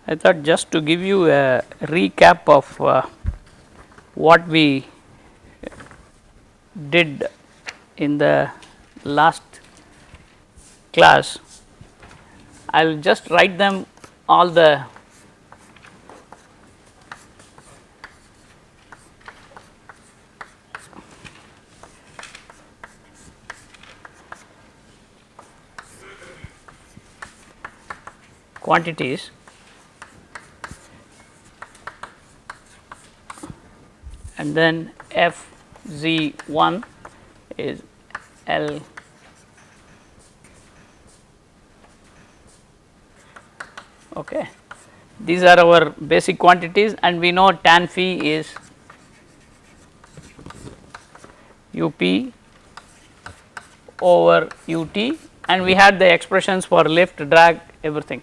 I thought just to give you a recap of what we did in the last class, I will just write them all the quantities and then f z1 is L okay. These are our basic quantities and we know tan phi is up over ut and we had the expressions for lift, drag, everything.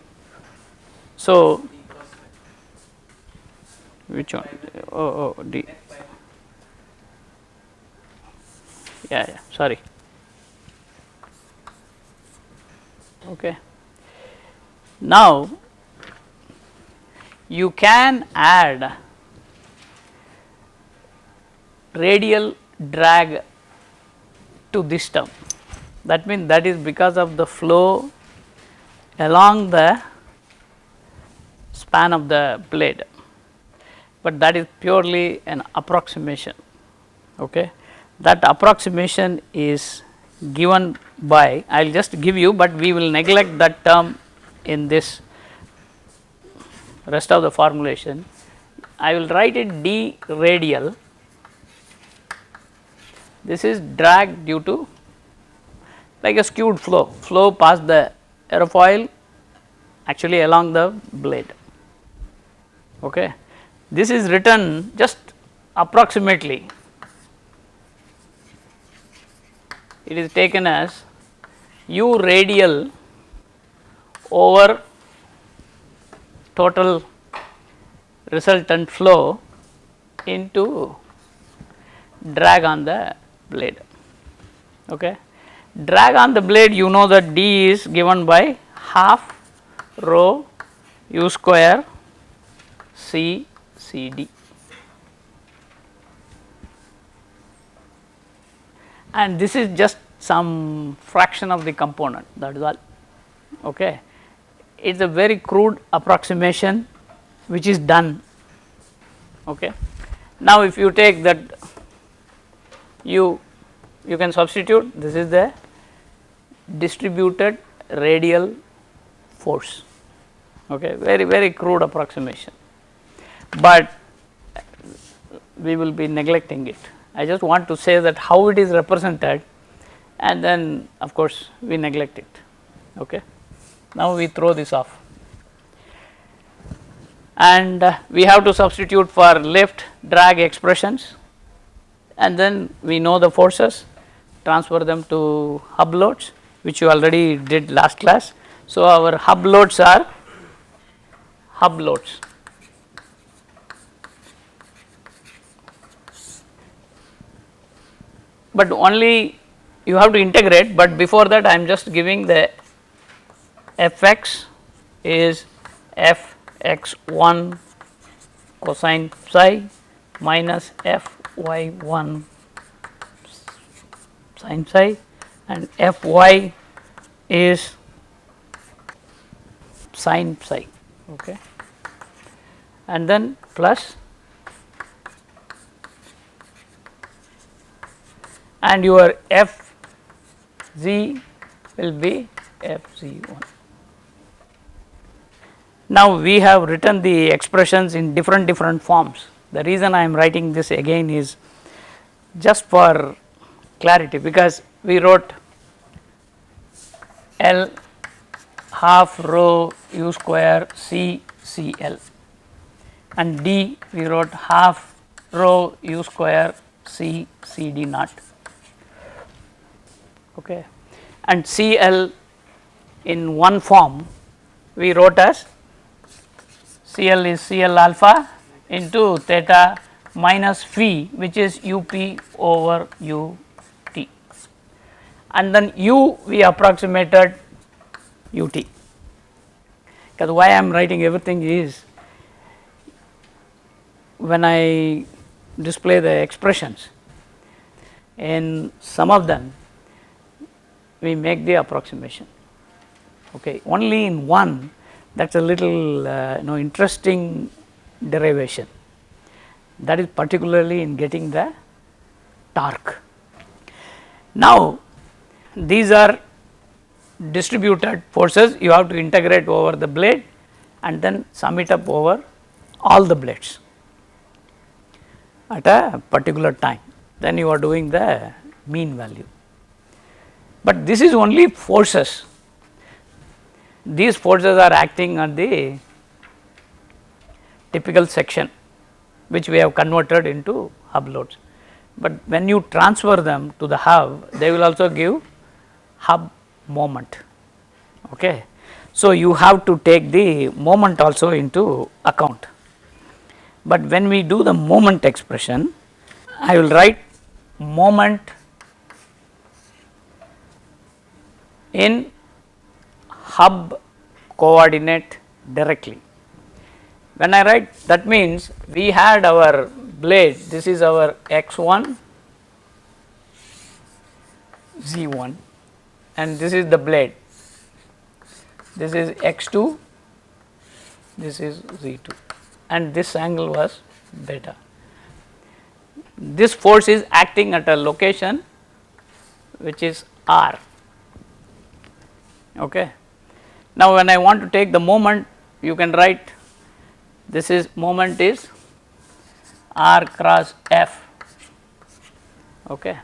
So, which one? Oh, D. Yeah, sorry. Okay. Now, you can add radial drag to this term. That means that is because of the flow along the span of the blade, but that is purely an approximation. Okay. That approximation is given by, I will just give you, but we will neglect that term in this rest of the formulation. I will write it d radial. This is drag due to like a skewed flow past the aerofoil actually along the blade. Okay. This is written just approximately, it is taken as u radial over total resultant flow into drag on the blade. Okay. Drag on the blade, you know that d is given by half rho u square c c d, and this is just some fraction of the component, that is all. Okay. It is a very crude approximation which is done. Okay. Now, if you take that you can substitute, this is the distributed radial force. Okay. Very crude approximation, but we will be neglecting it. I just want to say that how it is represented, and then of course we neglect it. Okay. Now, we throw this off and we have to substitute for lift, drag expressions, and then we know the forces, transfer them to hub loads, which you already did last class. So, our hub loads are hub loads. But only you have to integrate, but before that I am just giving the fx is fx1 cosine psi minus fy1 sin psi, and fy is sin psi. Okay. And then plus, and your f z will be f z1. Now, we have written the expressions in different forms. The reason I am writing this again is just for clarity, because we wrote L half rho u square c c L, and d we wrote half rho u square c c d naught. Okay. And C L in one form we wrote as C L is C L alpha into theta minus phi, which is u p over u t, and then u we approximated u t. because why I am writing everything is when I display the expressions, in some of them we make the approximation. Okay. Only in one, that is a little interesting derivation, that is particularly in getting the torque. Now, these are distributed forces, you have to integrate over the blade and then sum it up over all the blades at a particular time, then you are doing the mean value. But this is only forces, these forces are acting on the typical section which we have converted into hub loads, but when you transfer them to the hub, they will also give hub moment. Okay. So, you have to take the moment also into account, but when we do the moment expression, I will write moment in hub coordinate directly. When I write, that means we had our blade, this is our x1 z1 and this is the blade, this is x2, this is z2 and this angle was beta. This force is acting at a location which is r. Okay. Now, when I want to take the moment, you can write this is moment is r cross f. Okay.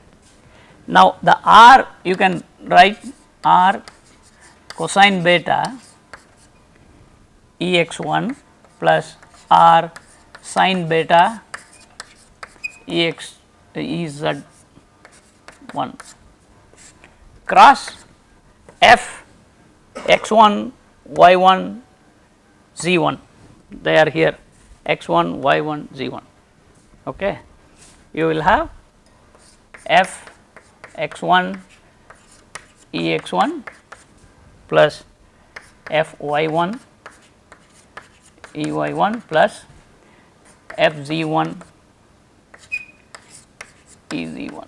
Now, the r you can write r cosine beta Ex1 plus r sin beta Ez1 cross f x1 y1 z1, they are here x1 y1 z1. Okay. You will have f x1 Ex1 plus f y1 Ey1 plus f z1 Ez1.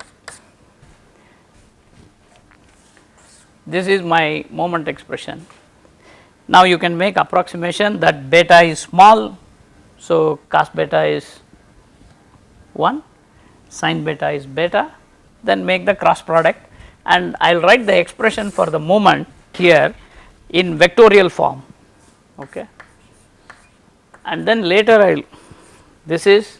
This is my moment expression. Now, you can make approximation that beta is small. So, cos beta is 1, sin beta is beta, then make the cross product and I will write the expression for the moment here in vectorial form. Okay. And then later I will, this is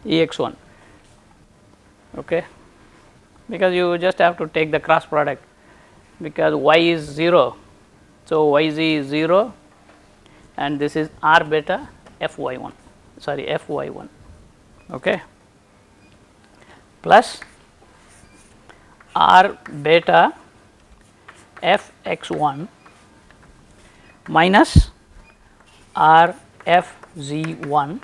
Ex1, okay, because you just have to take the cross product because y is 0. So, yz is 0 and this is r beta fy1, sorry fy1, okay, plus r beta fx1 minus r fz1.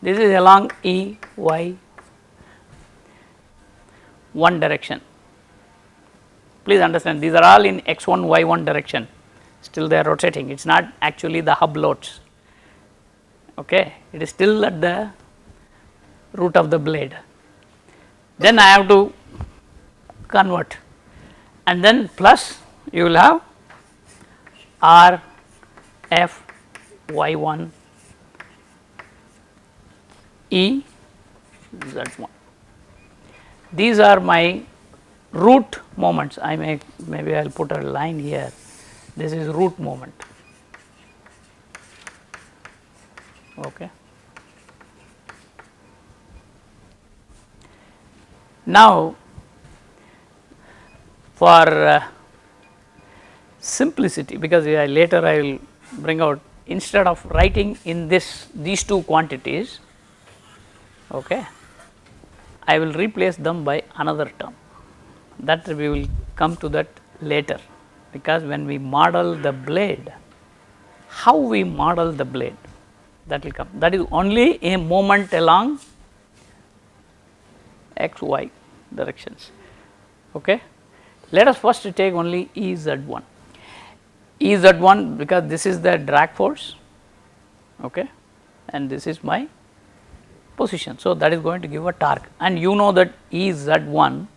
This is along E y 1 direction. Please understand, these are all in x1 y1 direction, still they are rotating, it is not actually the hub loads. Okay. It is still at the root of the blade. Then I have to convert and then plus you will have r f y1 E z1. These are my root moments. I may, maybe I will put a line here, this is root moment. Okay. Now, for simplicity, because later I will bring out, instead of writing in these two quantities, okay, I will replace them by another term, that we will come to that later, because when we model the blade, how we model the blade, that will come, that is only a moment along x y directions. Okay. Let us first take only Ez1. Ez1 because this is the drag force, okay, and this is my position. So, that is going to give a torque, and you know that Ez1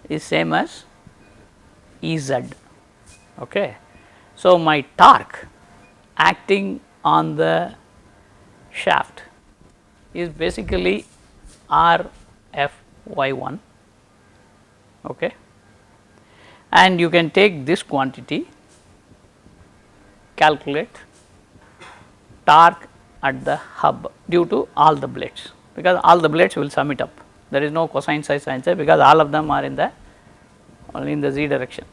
is same as Ez. Okay. So, my torque acting on the shaft is basically Rfy1, okay, and you can take this quantity, calculate torque at the hub due to all the blades, because all the blades will sum it up. There is no cosine psi sin psi because all of them are in the only in the z direction.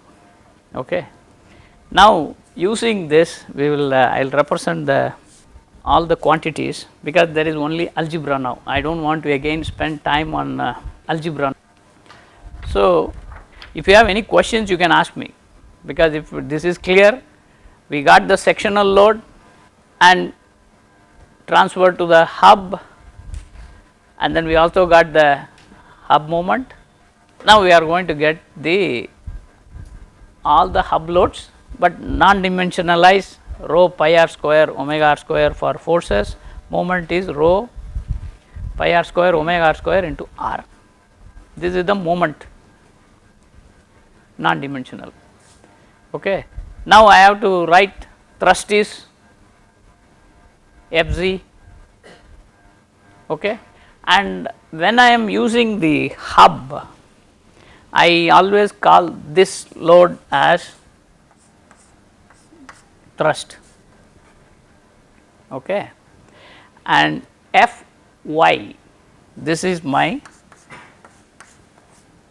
Okay. Now, using this we will I will represent the all the quantities because there is only algebra now. I do not want to again spend time on algebra. So, if you have any questions you can ask me, because if this is clear, we got the sectional load and transfer to the hub, and then we also got the hub moment. Now, we are going to get the all the hub loads, but non-dimensionalized rho pi r square omega r square for forces, moment is rho pi r square omega r square into r. This is the moment, non-dimensional. Okay. Now, I have to write thrust is Fz, okay, and when I am using the hub, I always call this load as thrust, okay, and Fy, this is my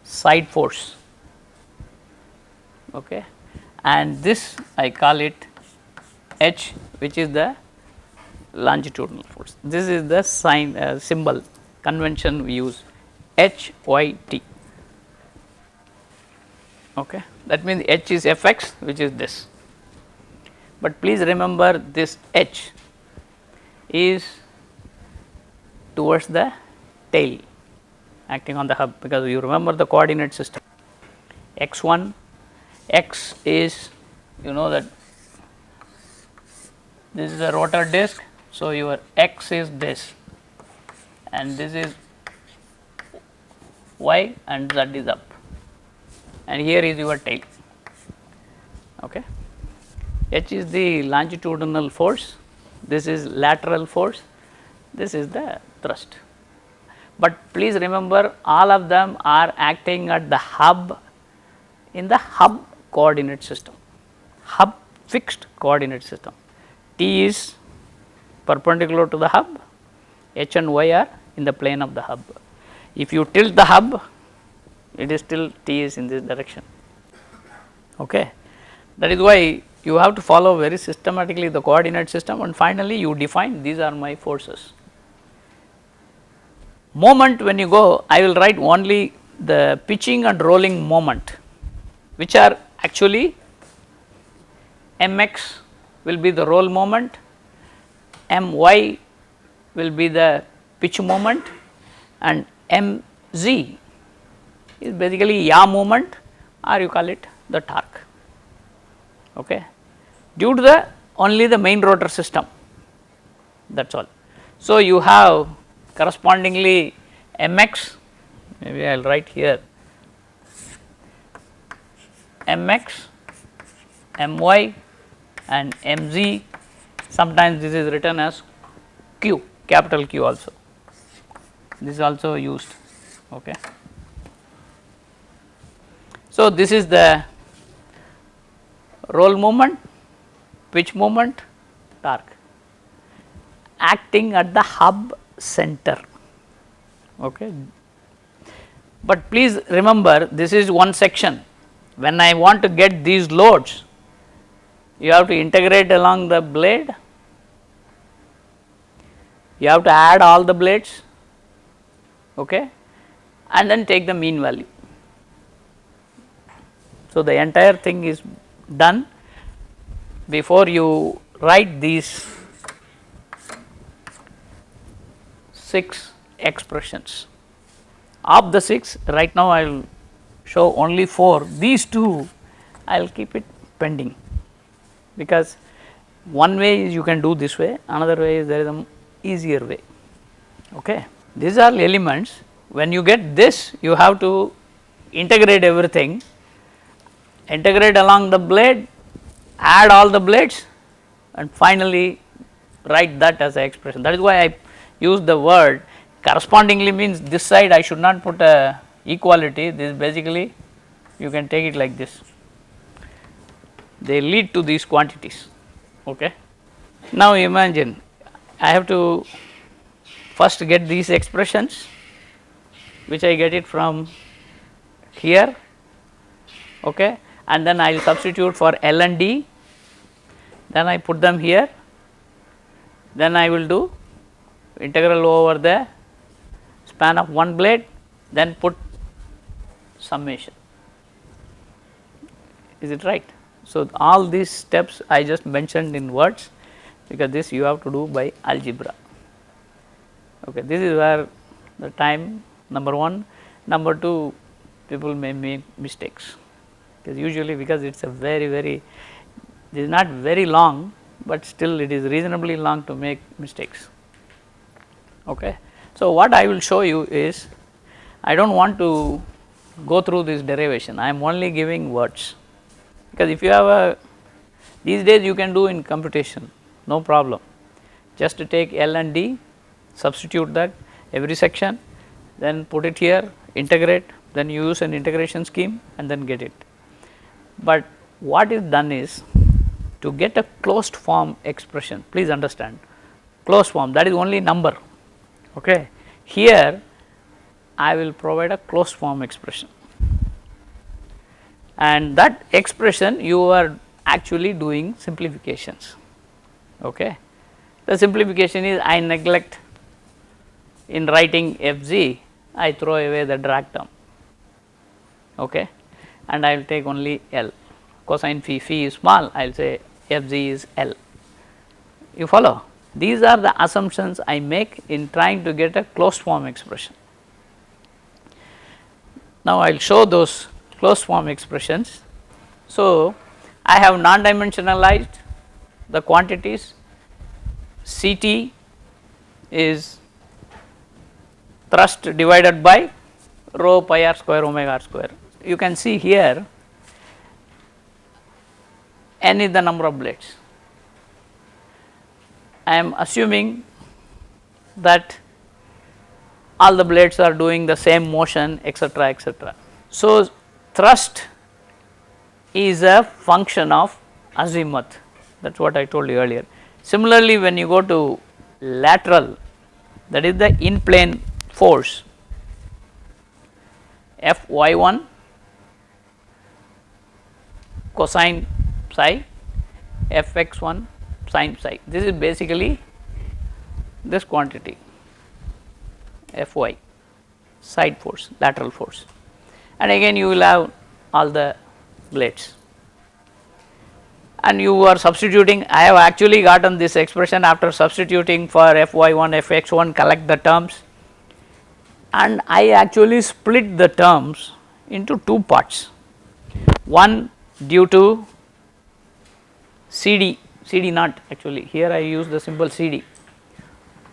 side force, okay, and this I call it H, which is the longitudinal force. This is the sign symbol convention we use, HYT, okay. That means H is Fx, which is this, but please remember this H is towards the tail acting on the hub, because you remember the coordinate system x1, x is, you know that this is a rotor disc. So, your x is this and this is y and z is up, and here is your tail, okay. H is the longitudinal force, this is lateral force, this is the thrust. But please remember all of them are acting at the hub in the hub coordinate system, hub fixed coordinate system. T is perpendicular to the hub, H and Y are in the plane of the hub. If you tilt the hub, it is still T is in this direction, okay. That is why you have to follow very systematically the coordinate system, and finally, you define these are my forces. Moment, when you go, I will write only the pitching and rolling moment, which are actually mx will be the roll moment, my will be the pitch moment, and mz is basically yaw moment, or you call it the torque, okay, due to the only the main rotor system, that is all. So, you have correspondingly mx, maybe I will write here mx, my and mz, sometimes this is written as q, capital Q also, this is also used, okay. So, this is the roll moment, pitch moment, torque acting at the hub center, okay. But please remember, this is one section. When I want to get these loads, you have to integrate along the blade, you have to add all the blades, okay, and then take the mean value. So, the entire thing is done before you write these 6 expressions. of the 6, right now I will show only 4, these 2 I will keep it pending, because one way is you can do this way, another way is there is an easier way. Okay. These are elements. When you get this, you have to integrate everything, integrate along the blade, add all the blades, and finally write that as an expression. That is why I use the word correspondingly, means this side I should not put a equality, this basically you can take it like this, they lead to these quantities. Okay. Now imagine I have to first get these expressions, which I get it from here, okay, and then I will substitute for L and D, then I put them here, then I will do integral over the span of one blade, then put summation. Is it right? So, all these steps I just mentioned in words, because this you have to do by algebra. Okay. This is where the time, number 1, number 2, people may make mistakes, because usually because it is a very it is not very long, but still it is reasonably long to make mistakes. Okay. So, what I will show you is, I do not want to go through this derivation, I am only giving words, because if you have a, these days you can do in computation, no problem, just to take L and D, substitute that every section, then put it here, integrate, then use an integration scheme and then get it. But what is done is, to get a closed form expression, please understand, closed form, that is only number. Okay. Here I will provide a closed form expression, and that expression you are actually doing simplifications. Okay. The simplification is, I neglect in writing Fg, I throw away the drag term, okay, and I will take only L, cosine phi, phi is small, I will say Fg is L. You follow? These are the assumptions I make in trying to get a closed form expression. Now, I will show those closed form expressions. So, I have non-dimensionalized the quantities, Ct is thrust divided by rho pi r square omega r square. You can see here n is the number of blades. I am assuming that all the blades are doing the same motion, etc., etc. So, thrust is a function of azimuth, that is what I told you earlier. Similarly, when you go to lateral, that is the in plane force, Fy1 cosine psi, Fx1 sin psi. This is basically this quantity Fy, side force, lateral force, and again you will have all the blades, and you are substituting. I have actually gotten this expression after substituting for Fy1, Fx1, collect the terms, and I actually split the terms into 2 parts, one due to CD, CD naught, actually here I use the symbol CD,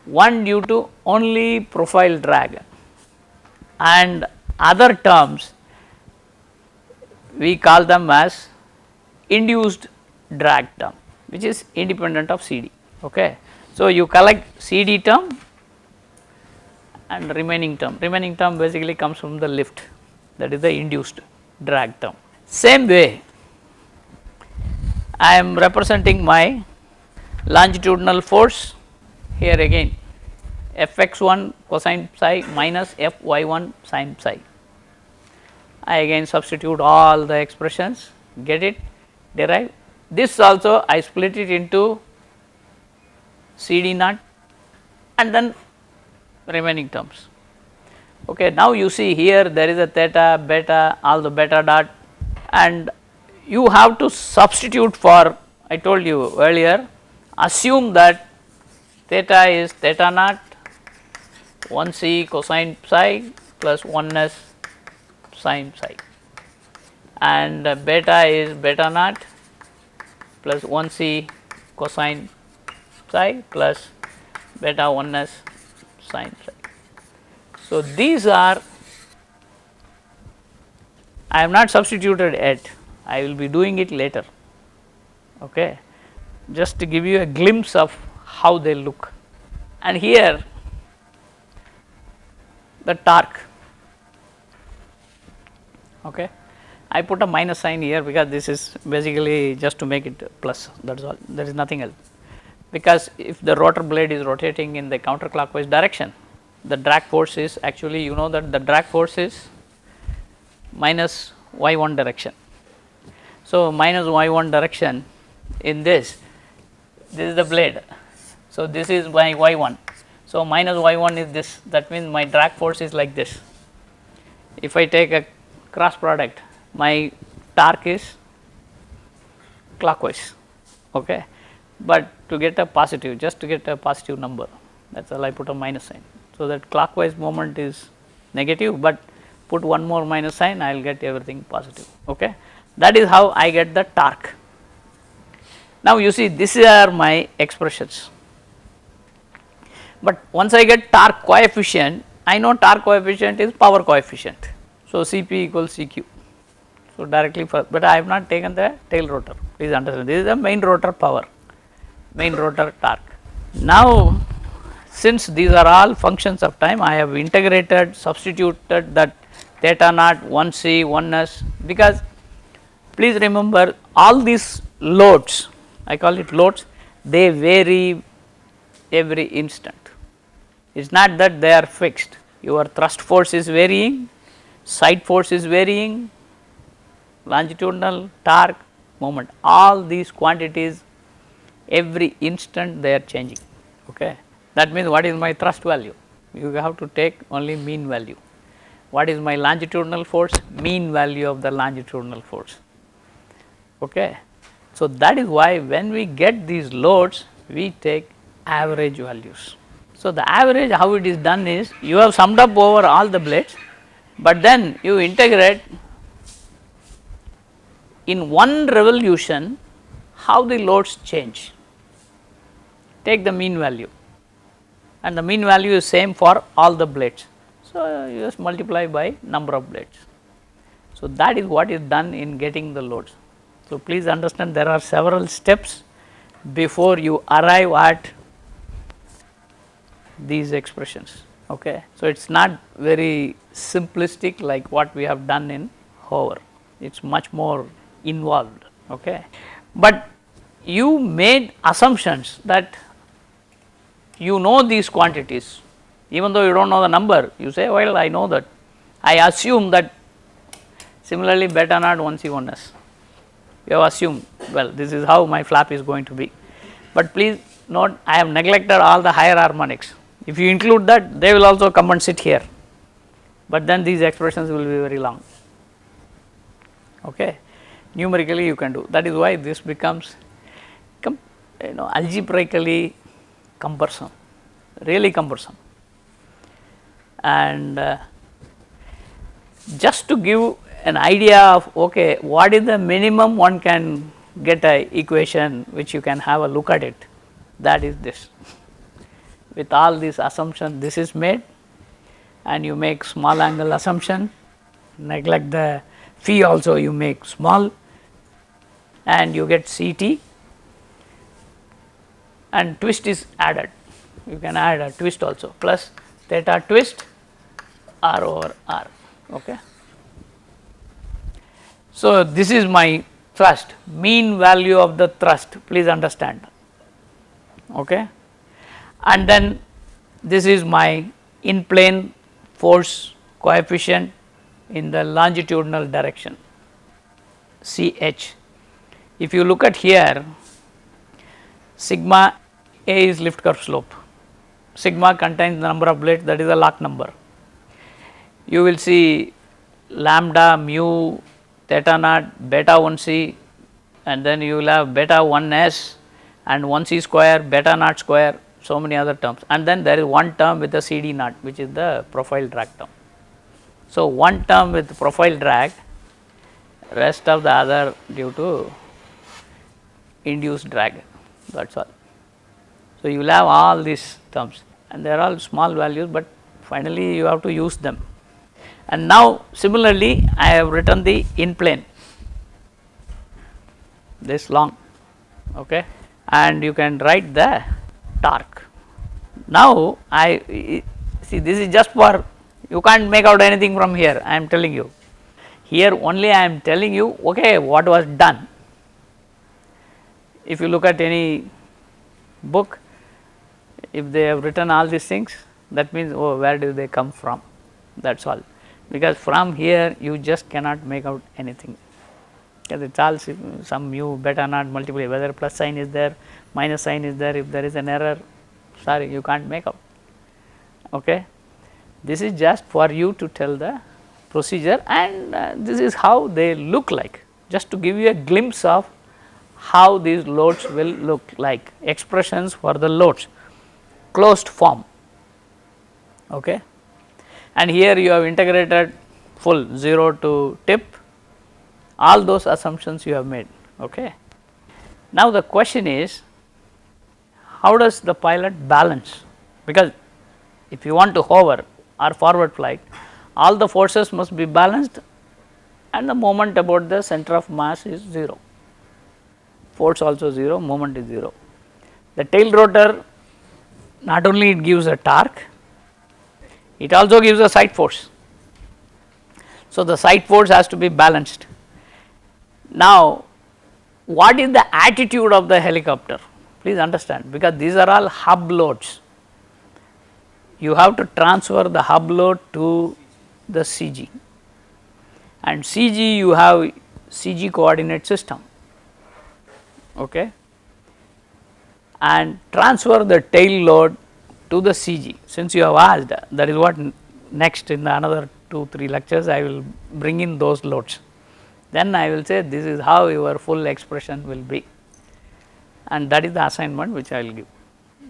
one due to only profile drag, and other terms we call them as induced drag term, which is independent of CD. Okay. So, you collect CD term and remaining term basically comes from the lift, that is the induced drag term. Same way, I am representing my longitudinal force here again, Fx1 cosine psi minus Fy1 sin psi. I again substitute all the expressions, get it, derive. This also I split it into CD naught and then remaining terms. Okay. Now, you see here there is a theta, beta, all the beta dot, and you have to substitute for, I told you earlier, assume that theta is theta naught 1 c cosine psi plus 1s sin psi, and beta is beta naught plus 1c cosine psi plus beta 1s sin psi. So, these are, I have not substituted yet, I will be doing it later, okay, just to give you a glimpse of how they look. And here the torque, okay, I put a minus sign here because this is basically just to make it plus, that is all, there is nothing else. Because if the rotor blade is rotating in the counterclockwise direction, the drag force is actually, you know that the drag force is minus y1 direction. So, minus y1 direction in this is the blade. So, this is my y1. So, minus y1 is this, that means my drag force is like this. If I take a cross product, my torque is clockwise, okay, but to get a positive, just to get a positive number, that is all I put a minus sign. So, that clockwise moment is negative, but put one more minus sign, I will get everything positive, okay. That is how I get the torque. Now, you see these are my expressions, but once I get torque coefficient, I know torque coefficient is power coefficient. So, Cp equals Cq. So, directly for, but I have not taken the tail rotor, please understand, this is the main rotor power, main rotor torque. Now, since these are all functions of time, I have integrated, substituted that theta naught 1c 1s, because please remember all these loads, I call it loads, they vary every instant. It is not that they are fixed, your thrust force is varying, side force is varying, longitudinal, torque, moment, all these quantities every instant they are changing, okay. That means what is my thrust value? You have to take only mean value. What is my longitudinal force? Mean value of the longitudinal force, okay. So, that is why when we get these loads, we take average values. So, the average how it is done is, you have summed up over all the blades, but then you integrate in one revolution how the loads change, take the mean value, and the mean value is same for all the blades. So, you just multiply by number of blades. So, that is what is done in getting the loads. So, please understand there are several steps before you arrive at these expressions, okay. So, it is not very simplistic like what we have done in hover, it is much more involved, okay. But you made assumptions that you know these quantities, even though you do not know the number, you say, well, I know that, I assume that. Similarly, beta naught 1c 1s, you have assumed, well, this is how my flap is going to be, but please note, I have neglected all the higher harmonics. If you include that, they will also come and sit here, but then these expressions will be very long, okay. Numerically you can do, that is why this becomes algebraically cumbersome, really cumbersome. And just to give an idea of, okay, what is the minimum one can get a equation which you can have a look at it, that is this. With all these assumptions, this is made, and you make small angle assumption, neglect the phi also you make small, and you get Ct, and twist is added, you can add a twist also, plus theta twist r over r, okay. So, this is my thrust, mean value of the thrust, please understand, okay. And then this is my in plane force coefficient in the longitudinal direction, Ch. If you look at here, sigma A is lift curve slope, sigma contains the number of blades, that is a Locke number. You will see lambda, mu, theta naught, beta 1c, and then you will have beta 1s and 1c square, beta naught square, so many other terms, and then there is one term with the CD naught, which is the profile drag term. So, one term with profile drag, rest of the other due to induced drag, that is all. So, you will have all these terms and they are all small values, but finally you have to use them. And now similarly I have written the in plane this long, okay, and you can write the torque. Now I see this is just for, you can't make out anything from here, I am telling you. Here only I am telling you, okay, what was done. If you look at any book, if they have written all these things, that means, oh, where do they come from, that is all, because from here you just cannot make out anything, because it is all some mu beta naught multiply, whether plus sign is there, minus sign is there, if there is an error, sorry, you can't make out. Okay. This is just for you to tell the procedure, and this is how they look like, just to give you a glimpse of how these loads will look like, expressions for the loads, closed form. Okay. And here you have integrated full 0 to tip, all those assumptions you have made. Okay. Now the question is, how does the pilot balance, because if you want to hover or forward flight, all the forces must be balanced and the moment about the center of mass is 0, force also 0, moment is 0. The tail rotor, not only it gives a torque, it also gives a side force. So, the side force has to be balanced. Now, what is the attitude of the helicopter? Please understand, because these are all hub loads. You have to transfer the hub load to the CG, and CG you have CG coordinate system, okay, and transfer the tail load to the CG. Since you have asked, that is what next in the another 2-3 lectures I will bring in those loads. Then I will say this is how your full expression will be, and that is the assignment which I will give.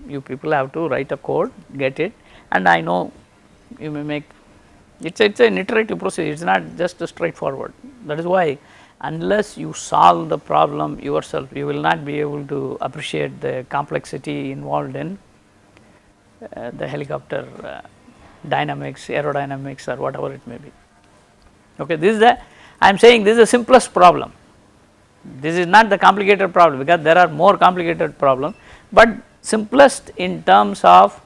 You people have to write a code, get it, and I know you may make it is an iterative process, it is not just a straightforward. That is why unless you solve the problem yourself, you will not be able to appreciate the complexity involved in the helicopter dynamics, aerodynamics, or whatever it may be. Okay, this is the, I am saying this is the simplest problem. This is not the complicated problem, because there are more complicated problems, but simplest in terms of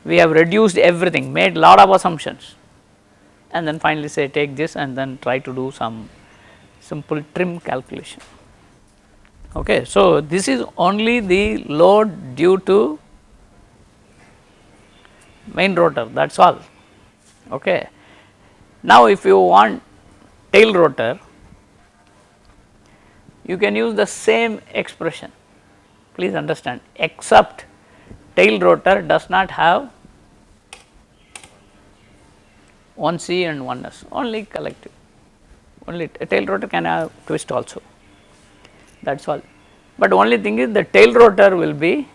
we have reduced everything, made lot of assumptions, and then finally say take this and then try to do some simple trim calculation. Okay. So, this is only the load due to main rotor, that is all. Okay. Now, if you want tail rotor, you can use the same expression, please understand, except tail rotor does not have one C and one S, only collective, only tail rotor can have twist also, that is all. But only thing is the tail rotor will be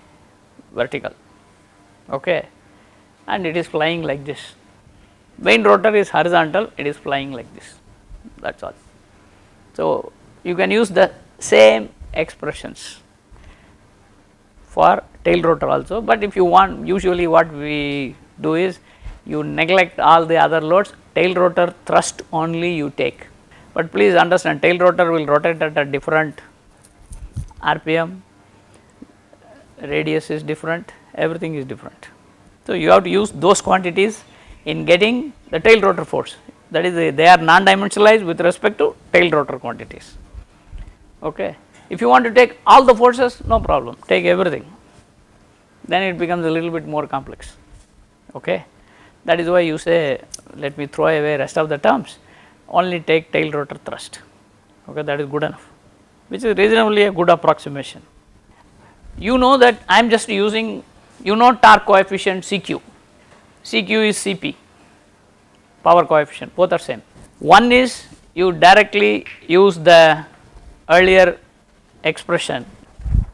vertical, okay, and it is flying like this. Main rotor is horizontal, it is flying like this, that is all. So, you can use the same expressions for tail rotor also, but if you want, usually what we do is you neglect all the other loads, tail rotor thrust only you take. But please understand, tail rotor will rotate at a different RPM, radius is different, everything is different. So, you have to use those quantities in getting the tail rotor force, that is they are non-dimensionalized with respect to tail rotor quantities. Okay. If you want to take all the forces, no problem, take everything, then it becomes a little bit more complex. Okay. That is why you say let me throw away rest of the terms, only take tail rotor thrust, okay, that is good enough, which is reasonably a good approximation. You know that I am just using, you know, torque coefficient CQ, CQ is CP, power coefficient, both are same. One is you directly use the earlier expression,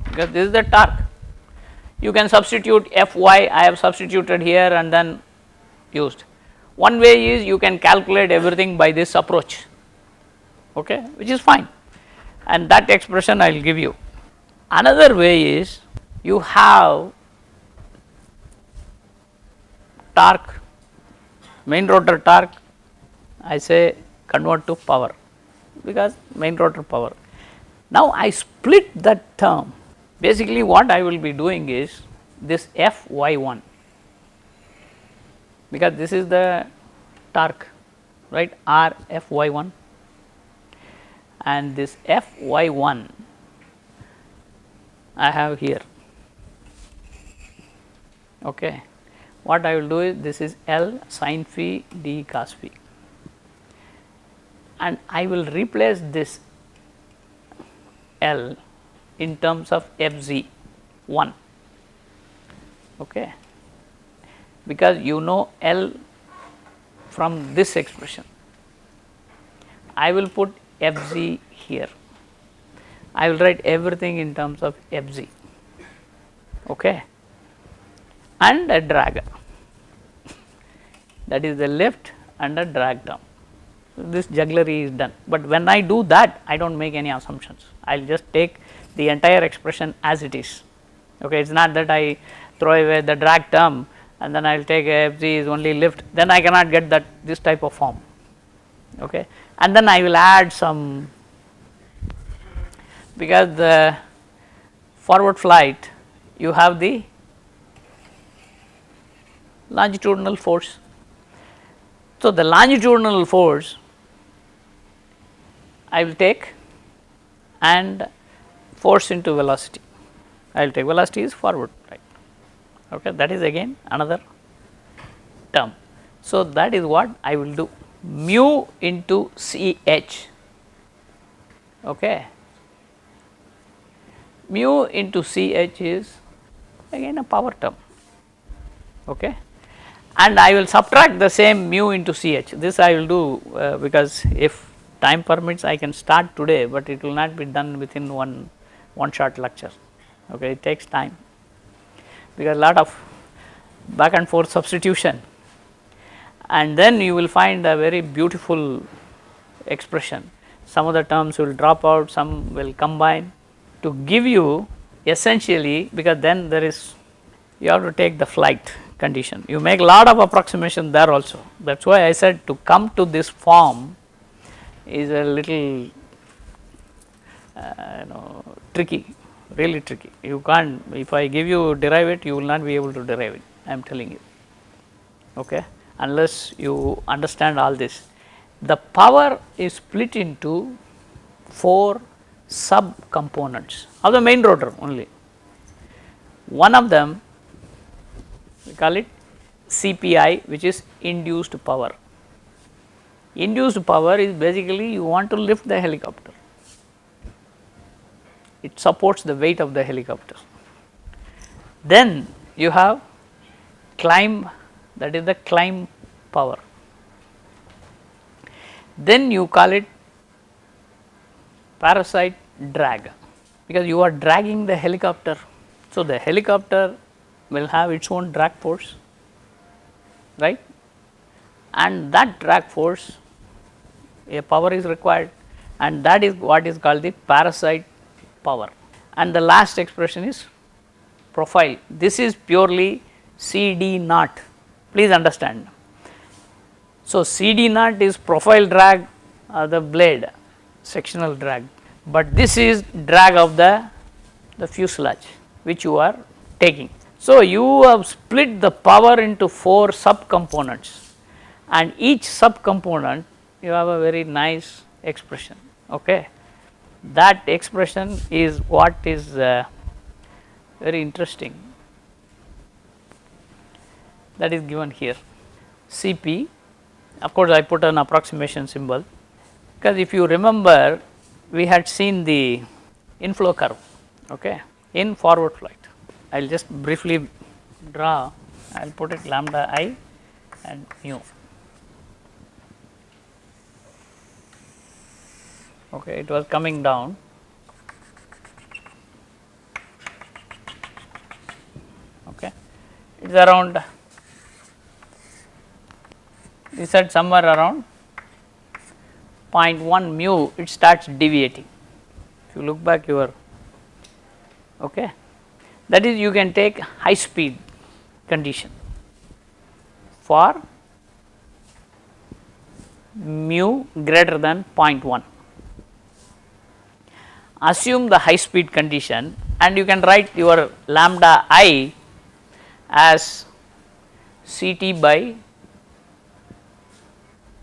because this is the torque, you can substitute Fy, I have substituted here and then used. One way is you can calculate everything by this approach, okay, which is fine, and that expression I will give you. Another way is you have torque, main rotor torque, I say convert to power, because main rotor power. Now, I split that term. Basically what I will be doing is this Fy1, because this is the torque, right, R Fy1, and this Fy1 I have here. Okay. What I will do is this is L sin phi d cos phi, and I will replace this L in terms of Fz1, okay, because you know L from this expression. I will put Fz here. I will write everything in terms of Fz, okay, and a drag, that is the lift and a drag term. So, this jugglery is done, but when I do that I do not make any assumptions. I will just take the entire expression as it is, okay. It is not that I throw away the drag term and then I will take Fz is only lift, then I cannot get that this type of form, okay. And then I will add some, because the forward flight you have the longitudinal force. So, the longitudinal force I will take and force into velocity. I will take velocity is forward, right, okay. That is again another term. So, that is what I will do, mu into Ch, okay. Mu into Ch is again a power term, okay, and I will subtract the same mu into Ch. This I will do because if time permits I can start today, but it will not be done within one short lecture, okay. It takes time because a lot of back and forth substitution, and then you will find a very beautiful expression. Some of the terms will drop out, some will combine to give you essentially, because then there is, you have to take the flight condition. You make a lot of approximation there also. That is why I said to come to this form is a little tricky, really tricky. You can't, if I give you derive it, you will not be able to derive it, I am telling you, okay, unless you understand all this. The power is split into 4 sub components of the main rotor only. One of them we call it CPI, which is induced power. Induced power is basically you want to lift the helicopter, it supports the weight of the helicopter. Then you have climb, that is the climb power. Then you call it parasite drag, because you are dragging the helicopter. So, the helicopter will have its own drag force, right, and that drag force a power is required, and that is what is called the parasite power. And the last expression is profile. This is purely CD naught, please understand. So, CD naught is profile drag of the blade, sectional drag, but this is drag of the fuselage which you are taking. So, you have split the power into 4 sub components, and each sub component you have a very nice expression, okay. That expression is what is very interesting, that is given here. Cp, of course, I put an approximation symbol, because if you remember we had seen the inflow curve, okay, in forward flight. I will just briefly draw, I will put it lambda I and mu, okay. It was coming down, okay. It is around is at somewhere around 0.1 mu, it starts deviating. If you look back your, okay, that is you can take high speed condition for mu greater than 0.1. Assume the high speed condition and you can write your lambda I as Ct by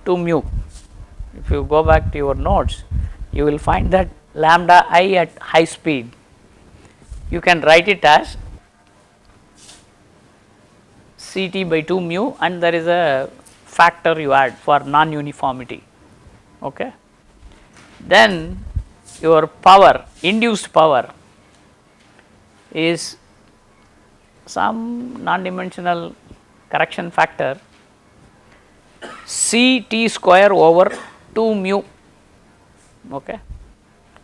2 mu. If you go back to your notes, you will find that lambda I at high speed, you can write it as Ct by 2 mu, and there is a factor you add for non-uniformity. Okay. Then your power, induced power, is some non-dimensional correction factor Ct square over 2 mu. Okay.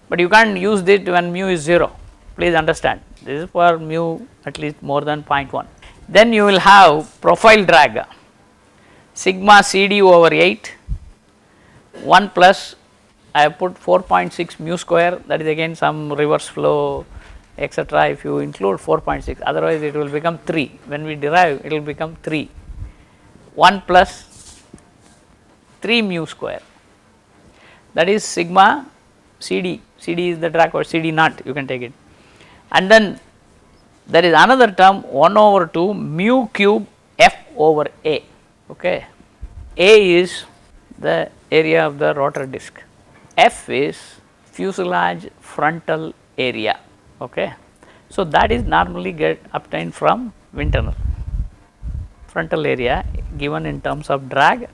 But you can't use it when mu is 0, please understand, this is for mu at least more than 0.1. Then you will have profile drag sigma Cd over 8 1 plus I have put 4.6 mu square, that is again some reverse flow etc. If you include 4.6, otherwise it will become 3, when we derive it will become 3, 1 plus 3 mu square, that is sigma Cd, Cd is the drag or Cd naught, you can take it, and then there is another term 1 over 2 mu cube F over A. Okay. A is the area of the rotor disc, F is fuselage frontal area. Okay. So, that is normally get obtained from wind tunnel, frontal area given in terms of drag,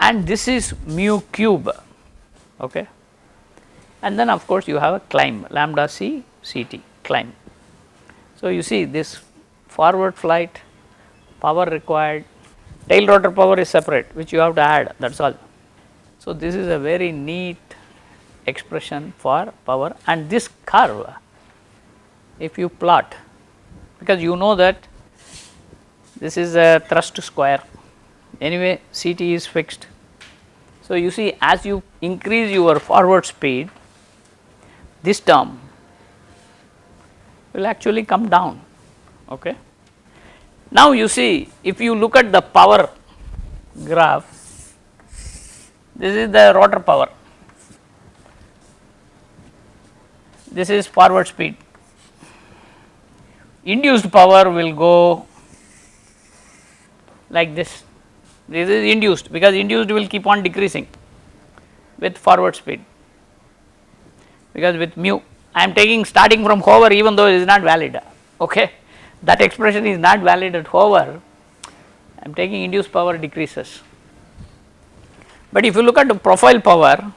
and this is mu cube. Okay. And then of course, you have a climb lambda C Ct climb. So, you see this forward flight power required, tail rotor power is separate, which you have to add, that is all. So, this is a very neat expression for power, and this curve if you plot, because you know that this is a thrust square, anyway Ct is fixed. So, you see as you increase your forward speed, this term will actually come down. Okay. Now, you see if you look at the power graph, this is the rotor power, this is forward speed, induced power will go like this, this is induced, because induced will keep on decreasing with forward speed, because with mu I am taking starting from hover, even though it is not valid. Okay. That expression is not valid at hover, I am taking induced power decreases. But if you look at the profile power,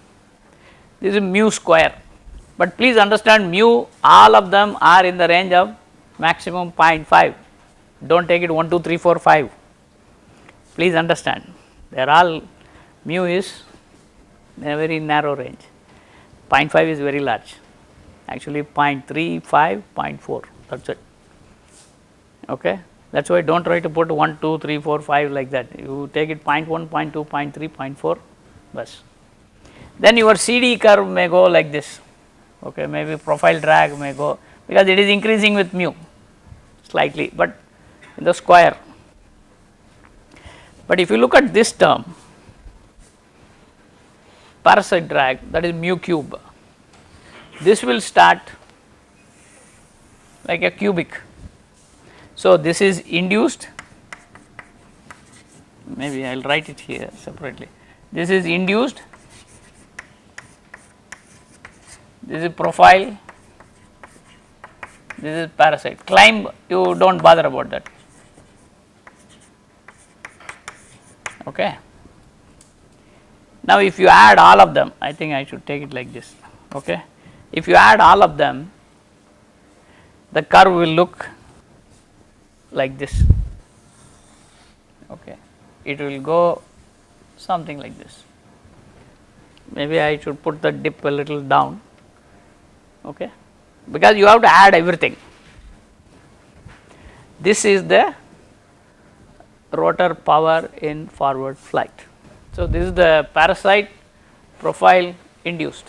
this is mu square, but please understand mu, all of them are in the range of maximum 0.5, do not take it 1, 2, 3, 4, 5, please understand, they are all, mu is in a very narrow range, 0.5 is very large, actually 0.35, 0.4, that is it. Okay. That is why do not try to put 1, 2, 3, 4, 5 like that, you take it 0.1, 0.2, 0.3, 0.4 bus. Then your Cd curve may go like this, okay, maybe profile drag may go, because it is increasing with mu slightly, but in the square. But if you look at this term, parasite drag, that is mu cube, this will start like a cubic. So, this is induced, maybe I will write it here separately, this is induced, this is profile, this is parasite, climb you do not bother about that. Okay. Now, if you add all of them, I think I should take it like this. Okay. If you add all of them, the curve will look like this. Okay. It will go something like this. Maybe I should put the dip a little down, okay, because you have to add everything. This is the rotor power in forward flight. So, this is the parasite profile induced.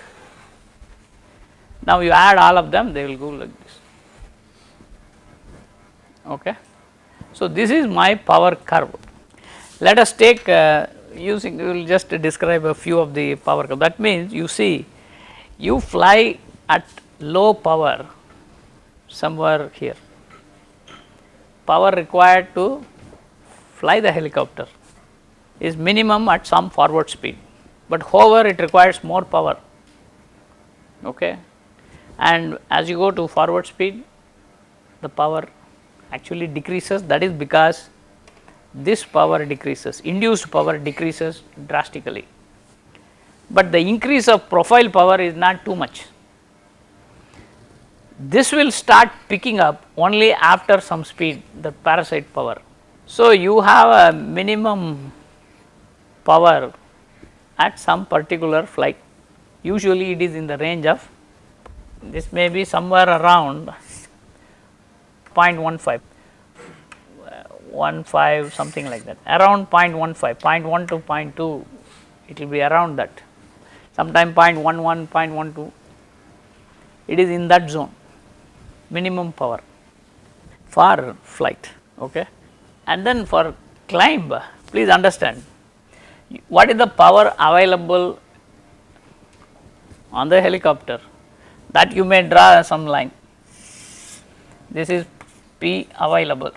Now, you add all of them, they will go like this. Okay. So, this is my power curve. Let us take using, we will just describe a few of the power curve. That means, you see, you fly at low power somewhere here, power required to fly the helicopter is minimum at some forward speed, but however it requires more power. Okay. And as you go to forward speed, the power actually decreases, that is because this power decreases, induced power decreases drastically, but the increase of profile power is not too much. This will start picking up only after some speed, the parasite power. So, you have a minimum power at some particular flight, usually it is in the range of, this may be somewhere around 0.15, 15 something like that, around 0.15, 0.1 to 0.2, it will be around that, sometime 0.11, 0.12, it is in that zone, minimum power for flight. Okay. And then for climb, please understand what is the power available on the helicopter, that you may draw some line. This is P available,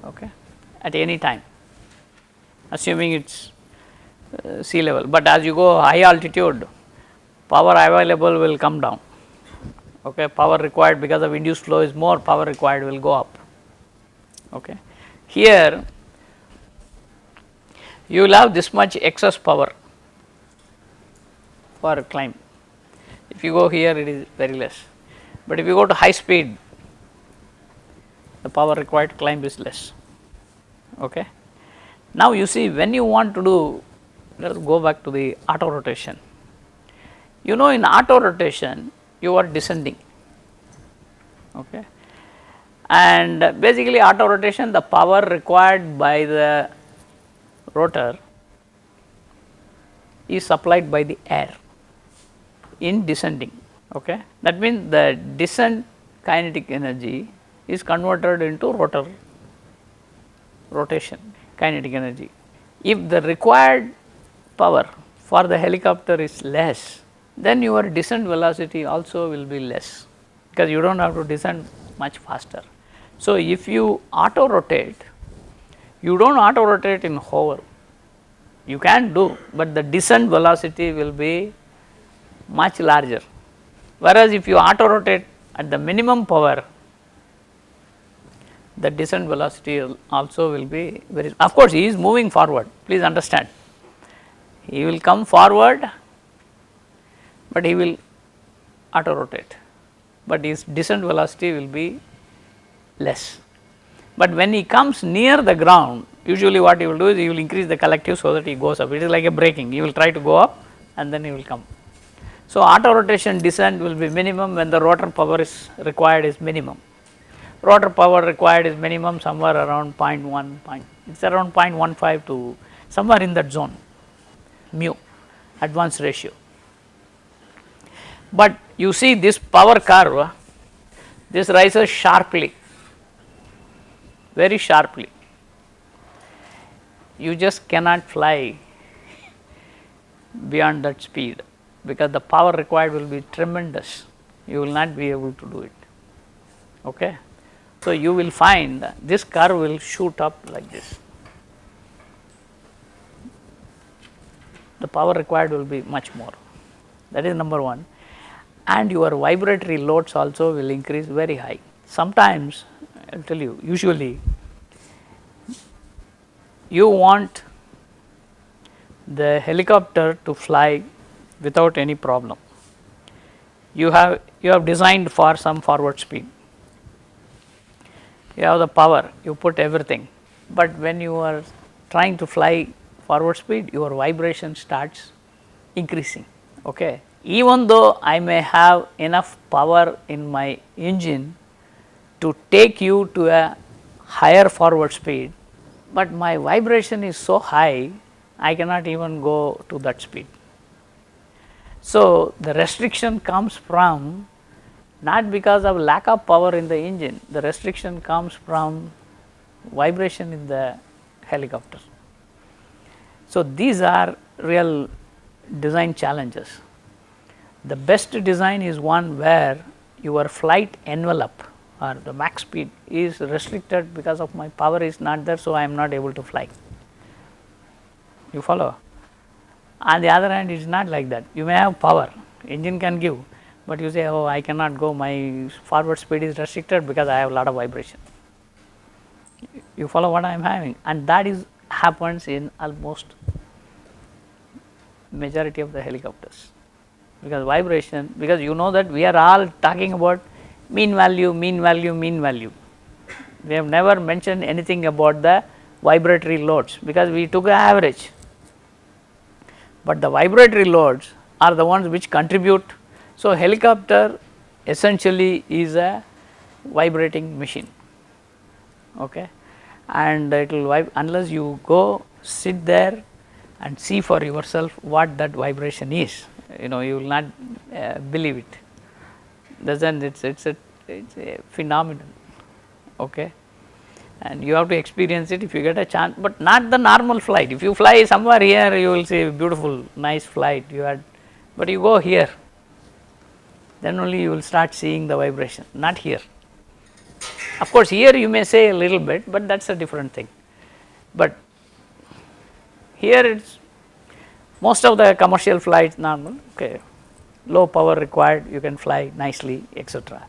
okay, at any time, assuming it is sea level, but as you go high altitude, power available will come down. Okay. Power required because of induced flow is more, power required will go up. Okay. Here you will have this much excess power for climb. If you go here, it is very less, but if you go to high speed, the power required to climb is less. Okay. Now, you see, when you want to do, let us go back to the auto rotation. You know, in auto rotation, you are descending. Okay. And basically, auto rotation, the power required by the rotor is supplied by the air in descending. Okay. That means, the descent kinetic energy is converted into rotor rotation kinetic energy. If the required power for the helicopter is less, then your descent velocity also will be less, because you do not have to descend much faster. So, if you auto rotate, you do not auto rotate in hover, you can do, but the descent velocity will be much larger, whereas if you auto rotate at the minimum power, the descent velocity also will be very, of course, he is moving forward, please understand, he will come forward, but he will auto rotate, but his descent velocity will be less. But when he comes near the ground, usually what he will do is he will increase the collective so that he goes up, it is like a braking, he will try to go up and then he will come. So, auto rotation descent will be minimum when the rotor power is required is minimum. Rotor power required is minimum somewhere around 0.1, it is around 0.15 to somewhere in that zone, mu advance ratio. But you see this power curve, this rises sharply, very sharply, you just cannot fly beyond that speed, because the power required will be tremendous, you will not be able to do it. Okay. So, you will find this curve will shoot up like this, the power required will be much more, that is number one, and your vibratory loads also will increase very high. Sometimes I will tell you, usually you want the helicopter to fly without any problem, you have designed for some forward speed, you have the power, you put everything, but when you are trying to fly forward speed, your vibration starts increasing. Okay. Even though I may have enough power in my engine to take you to a higher forward speed, but my vibration is so high I cannot even go to that speed. So, the restriction comes from not because of lack of power in the engine, the restriction comes from vibration in the helicopter. So, these are real design challenges. The best design is one where your flight envelope or the max speed is restricted because of my power is not there. So, I am not able to fly. You follow? On the other hand, it is not like that. You may have power, engine can give, but you say, oh, I cannot go, my forward speed is restricted because I have a lot of vibration. You follow what I am having, and that is happens in almost majority of the helicopters, because vibration, because you know that we are all talking about mean value, mean value, mean value. We have never mentioned anything about the vibratory loads, because we took an average, but the vibratory loads are the ones which contribute. So, helicopter essentially is a vibrating machine, okay, and it will vibrate unless you go sit there and see for yourself what that vibration is. You know, you will not believe it. Doesn't it's a phenomenon, okay, and you have to experience it if you get a chance, but not the normal flight. If you fly somewhere here, you will see beautiful nice flight you had, but you go here, then only you will start seeing the vibration, not here. Of course, here you may say a little bit, but that is a different thing, but here it is most of the commercial flights normal, okay, low power required, you can fly nicely, etc.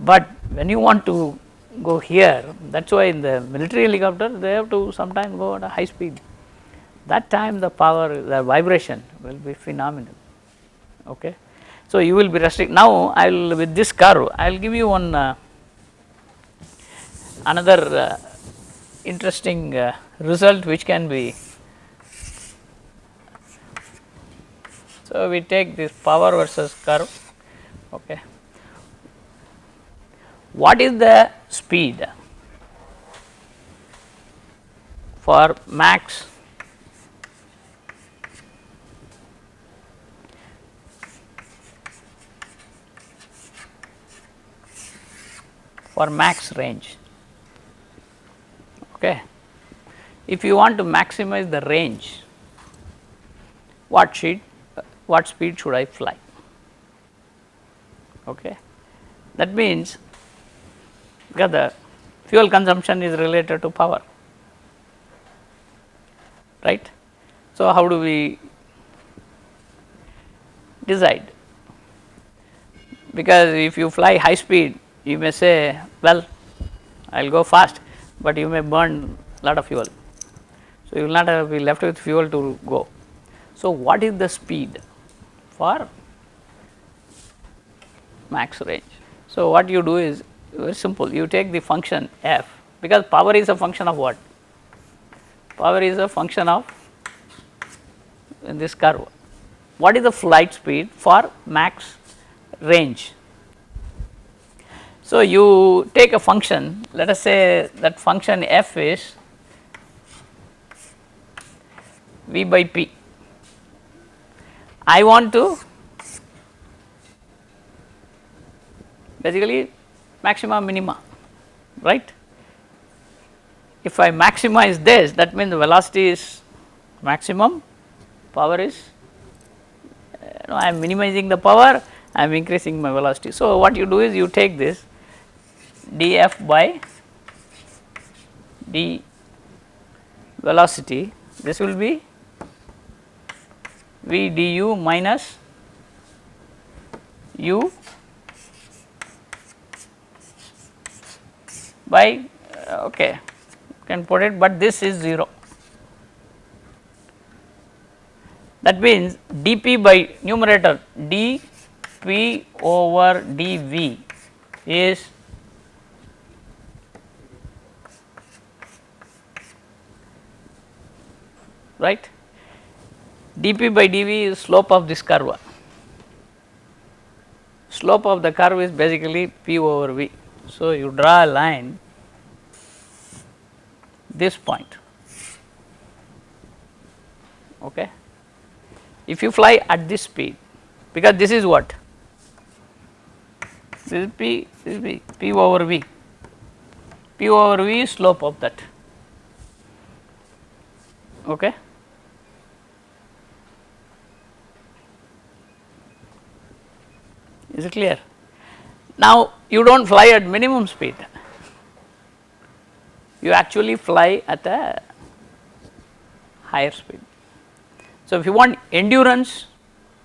But when you want to go here, that is why in the military helicopter they have to sometimes go at a high speed. That time the power, the vibration will be phenomenal, okay. So, you will be restricted. Now, I will with this curve, I will give you one another interesting result which can be. So, we take this power versus curve, okay. What is the speed for max range, okay. If you want to maximize the range, what speed should I fly, okay. That means, because the fuel consumption is related to power, right. So, how do we decide? Because if you fly high speed, you may say, well, I will go fast, but you may burn lot of fuel. So, you will not be left with fuel to go. So, what is the speed for max range? So, what you do is very simple, you take the function f, because power is a function of what? Power is a function of in this curve. What is the flight speed for max range? So, you take a function, let us say that function f is v by p. I want to basically maxima minima, right. If I maximize this, that means the velocity is maximum, power is I am minimizing the power, I am increasing my velocity. So, what you do is you take this df by d velocity, this will be v du minus u by okay, you can put it, but this is 0. That means dp by numerator dp over dv is right, dp by dv is slope of this curve. Slope of the curve is basically p over v. So, you draw a line this point. Okay. If you fly at this speed, because this is what? This is P, this is V, P over V. P over V is slope of that. Okay. Is it clear? Now, you do not fly at minimum speed, you actually fly at a higher speed. So, if you want endurance,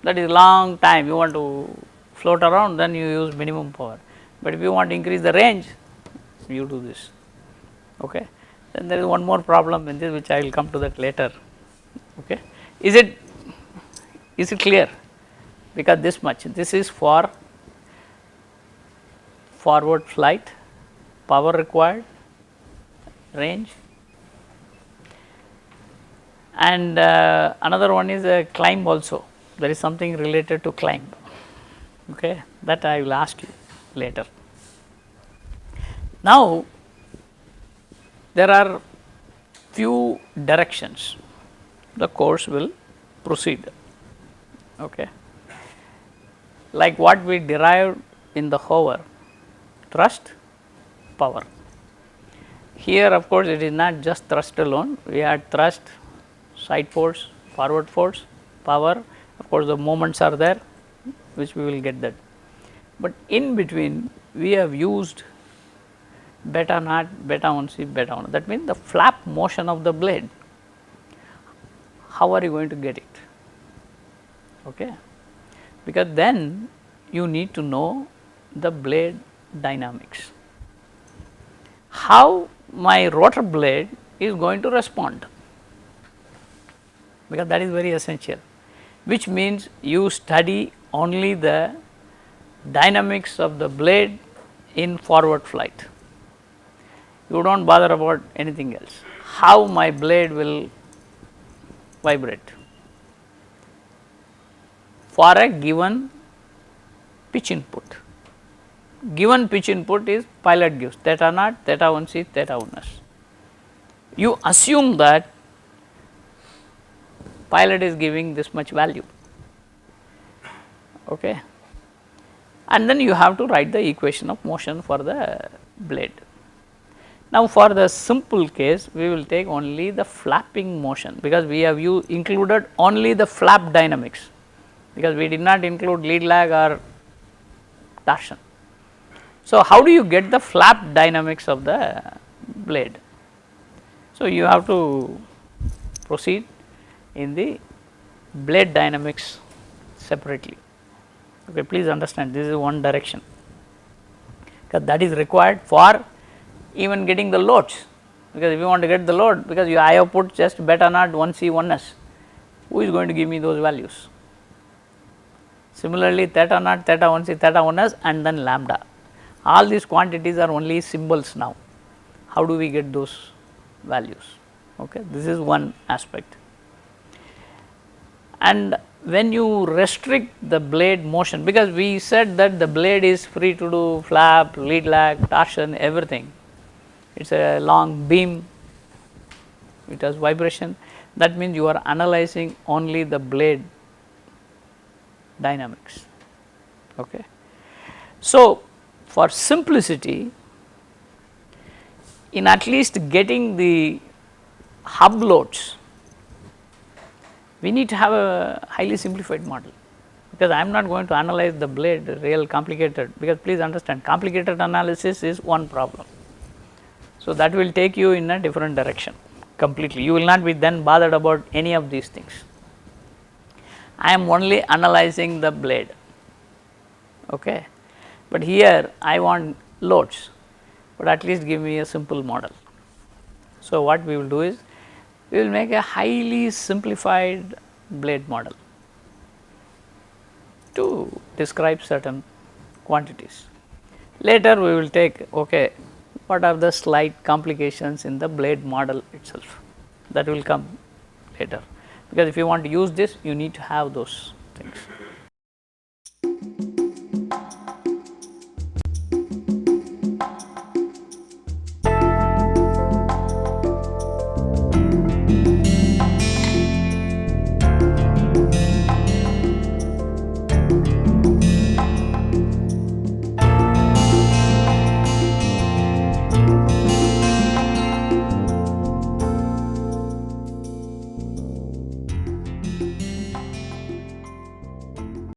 that is long time, you want to float around, then you use minimum power, but if you want to increase the range, you do this. Okay. Then there is one more problem in this, which I will come to that later. Okay. Is it clear? Because this much, this is for forward flight, power required, range, and another one is a climb also. There is something related to climb. Okay. That I will ask you later. Now, there are few directions the course will proceed. Okay. Like what we derived in the hover, thrust, power. Here of course, it is not just thrust alone, we had thrust, side force, forward force, power, of course, the moments are there, which we will get that. But in between we have used beta naught, beta 1c, beta 1, that means the flap motion of the blade. How are you going to get it? Okay. Because then you need to know the blade dynamics, how my rotor blade is going to respond, because that is very essential, which means you study only the dynamics of the blade in forward flight. You do not bother about anything else, how my blade will vibrate for a given pitch input. Given pitch input is pilot gives theta naught, theta 1c, theta 1s. You assume that pilot is giving this much value, okay, and then you have to write the equation of motion for the blade. Now, for the simple case, we will take only the flapping motion, because we have included only the flap dynamics, because we did not include lead lag or torsion. So, how do you get the flap dynamics of the blade? So, you have to proceed in the blade dynamics separately. Okay, please understand, this is one direction, because that is required for even getting the loads, because if you want to get the load, because I have put just beta naught, 1c, 1s, who is going to give me those values? Similarly, theta naught, theta 1c, theta 1s, and then lambda. All these quantities are only symbols now. How do we get those values? Okay, this is one aspect. And when you restrict the blade motion, because we said that the blade is free to do flap, lead lag, torsion, everything. It is a long beam, it has vibration, that means you are analyzing only the blade dynamics. Okay. So, for simplicity, in at least getting the hub loads, we need to have a highly simplified model, because I am not going to analyze the blade real complicated, because please understand, complicated analysis is one problem. So, that will take you in a different direction completely, you will not be then bothered about any of these things. I am only analyzing the blade, okay. But here I want loads, but at least give me a simple model. So, what we will do is, we will make a highly simplified blade model to describe certain quantities. Later we will take, okay, what are the slight complications in the blade model itself, that will come later, because if you want to use this, you need to have those things.